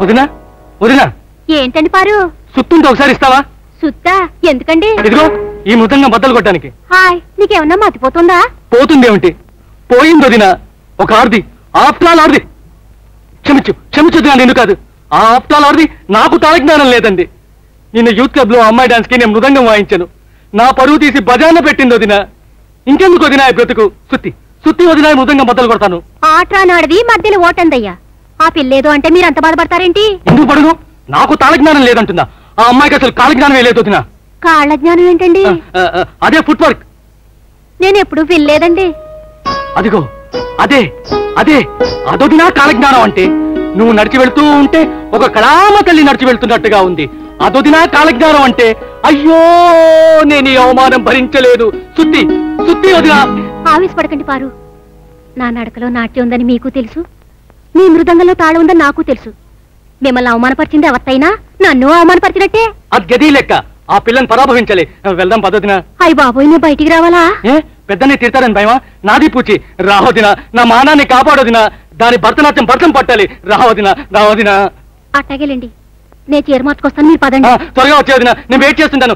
వదినా వదినా ఏంటండి పారు? సుత్తుంటే ఒకసారి ఇస్తావా? సుత్తా ఎందుకండి? ఇదిగో ఈ ముద్దంగా బద్దలు కొట్టడానికి. హాయ్, నీకేమన్నా మతిపోతుందా? పోతుందేమిటి? పోయింది వదినా. ఒక ఆర్ది, ఆప్టాల్ ఆర్ది. క్షమించు నేను కాదు. ఆ ఆప్టాల్ ఆర్ది నాకు తాళజ్ఞానం లేదండి. నిన్న యూత్ క్లబ్ లో అమ్మాయి డాన్స్ కి నేను మృదంగం వాయించాను. నా పరువు తీసి బజార్న పెట్టింది వదినా. ఇంకెందుకు వదినా బ్రతుకు? సుత్తి వదినా మృదంగం బద్దలు కొడతాను. ఆటరానాడిది మధ్యలో ఓటందయ్యా. ఆ పిల్లేదో అంటే మీరు అంత బాధపడతారేంటి? ఎందుకు పడును? నాకు తాళజ్ఞానం లేదంటుందా? ఆ అమ్మాయికి అసలు కాళజ్ఞానమే లేదు వదినా. కాళ్ళ జ్ఞానం ఏంటండి? అదే ఫుట్ వర్క్. నేను ఎప్పుడు వినలేదండి. అదిగో అదే అదే అదొదినా కాలజ్ఞానం అంటే. నువ్వు నడిచి వెళ్తూ ఉంటే ఒక కళామ తల్లి నడిచి వెళ్తున్నట్టుగా ఉంది. అదొదినా కాలజ్ఞానం అంటే. అయ్యో, నేను ఈ అవమానం భరించలేదు. సుత్తి వదినా. ఆవేశపడకండి పారు. నా నడకలో నాట్యం ఉందని మీకు తెలుసు, మీ మృదంగంలో తాళం ఉందని నాకు తెలుసు. మిమ్మల్ని అవమానపరిచింది ఎవరితైనా నన్ను అవమానపరిచినట్టే. అది గది లెక్క. ఆ పిల్లని పరాభవించలే. వెళ్దాం పద్ధతినా. అయ్య బాబోయ్, నేను బయటికి రావాలా? ఏ పెద్దనే తిడతారని భయమా? నాది పూచి. రావదినా, నా మానాన్ని కాపాడొదినా. దాని భరతనాట్యం భర్తం పట్టాలి. రావదినా. అట్టగేలండి, నేను చీర మార్చుకొస్తాను, మీరు పదండి. త్వరగా వచ్చేవదినా, నేను వెయిట్ చేస్తుంటాను.